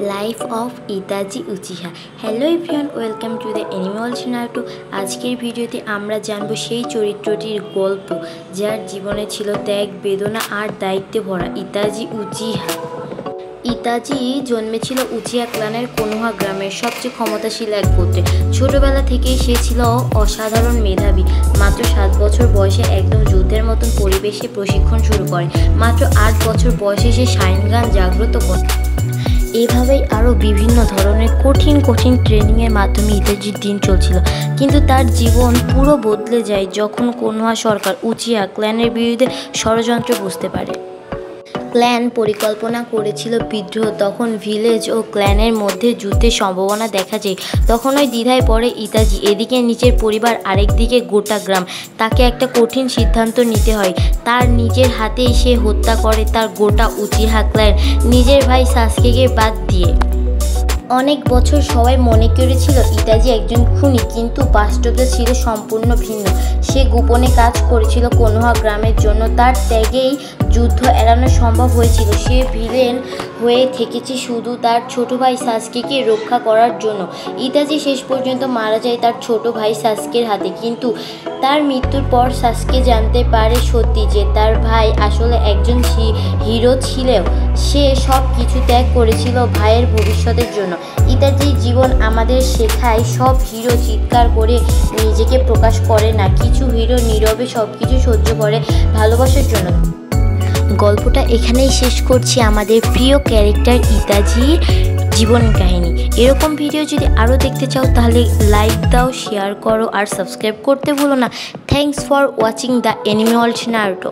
Life of Itachi Uchiha. Hello everyone, welcome to the anime Naruto. আজকের ভিডিওতে আমরা জানবো সেই চরিত্রটির গল্প যার জীবনে ছিল ত্যাগ, বেদনা আর দায়িত্বে ভরা, ইতাজি উচিহা। ইতাজি জন্মেছিল উচিহা ক্লানের কোনোহা গ্রামের সবচেয়ে ক্ষমতাশীল এক গোত্রে। ছোটবেলা থেকেই সে ছিল অসাধারণ মেধাবী। মাত্র 7 বছর বয়সে একদম যুদ্ধের মতন পরিবেশে প্রশিক্ষণ শুরু করে। মাত্র 8 বছর বয়সে সে শাইনগান জাগ্রত করে। এভাবেই আরও বিভিন্ন ধরনের কঠিন ট্রেনিংয়ের মাধ্যমে ইতাজির দিন চলছিল। কিন্তু তার জীবন পুরো বদলে যায় যখন কোনোহা সরকার উচিহা ক্ল্যানের বিরুদ্ধে ষড়যন্ত্র বুঝতে পারে। ক্ল্যান পরিকল্পনা করেছিল বিদ্রোহ। তখন ভিলেজ ও ক্ল্যানের মধ্যে যুদ্ধের সম্ভাবনা দেখা যায়। তখন ওই দ্বিধায় পড়ে ইতাজি। এদিকে নিজের পরিবার, আরেকদিকে গোটা গ্রাম। তাকে একটা কঠিন সিদ্ধান্ত নিতে হয়। তার নিজের হাতেই সে হত্যা করে তার গোটা উচিহা ক্ল্যান, নিজের ভাই সাসকেকে বাদ দিয়ে। অনেক বছর সবাই মনে করেছিল ইতাজি একজন খুনি, কিন্তু বাস্তবতা ছিল সম্পূর্ণ ভিন্ন। সে গোপনে কাজ করেছিল কোনোহা গ্রামের জন্য। তার ত্যাগেই যুদ্ধ এড়ানো সম্ভব হয়েছিল। সে ভিলেন হয়ে থেকেছে শুধু তার ছোট ভাই সাসকেকে রক্ষা করার জন্য। ইতাজি শেষ পর্যন্ত মারা যায় তার ছোট ভাই সাসকের হাতে। কিন্তু তার মৃত্যুর পর সাসকে জানতে পারে সত্যি যে তার ভাই আসলে একজন হিরো ছিল। সে সব কিছু ত্যাগ করেছিল ভাইয়ের ভবিষ্যতের জন্য। ইতাজির জীবন আমাদের শেখায় সব হিরো চিৎকার করে নিজেকে প্রকাশ করে না। কিছু হিরো নীরবে সব কিছু সহ্য করে ভালোবাসার জন্য। গল্পটা এখানেই শেষ করছি। আমাদের প্রিয় ক্যারেক্টার ইতাজির জীবন কাহিনী। এরকম ভিডিও যদি আরও দেখতে চাও তাহলে লাইক দাও, শেয়ার করো আর সাবস্ক্রাইব করতে ভুলো না। Thanks for watching the anime Naruto.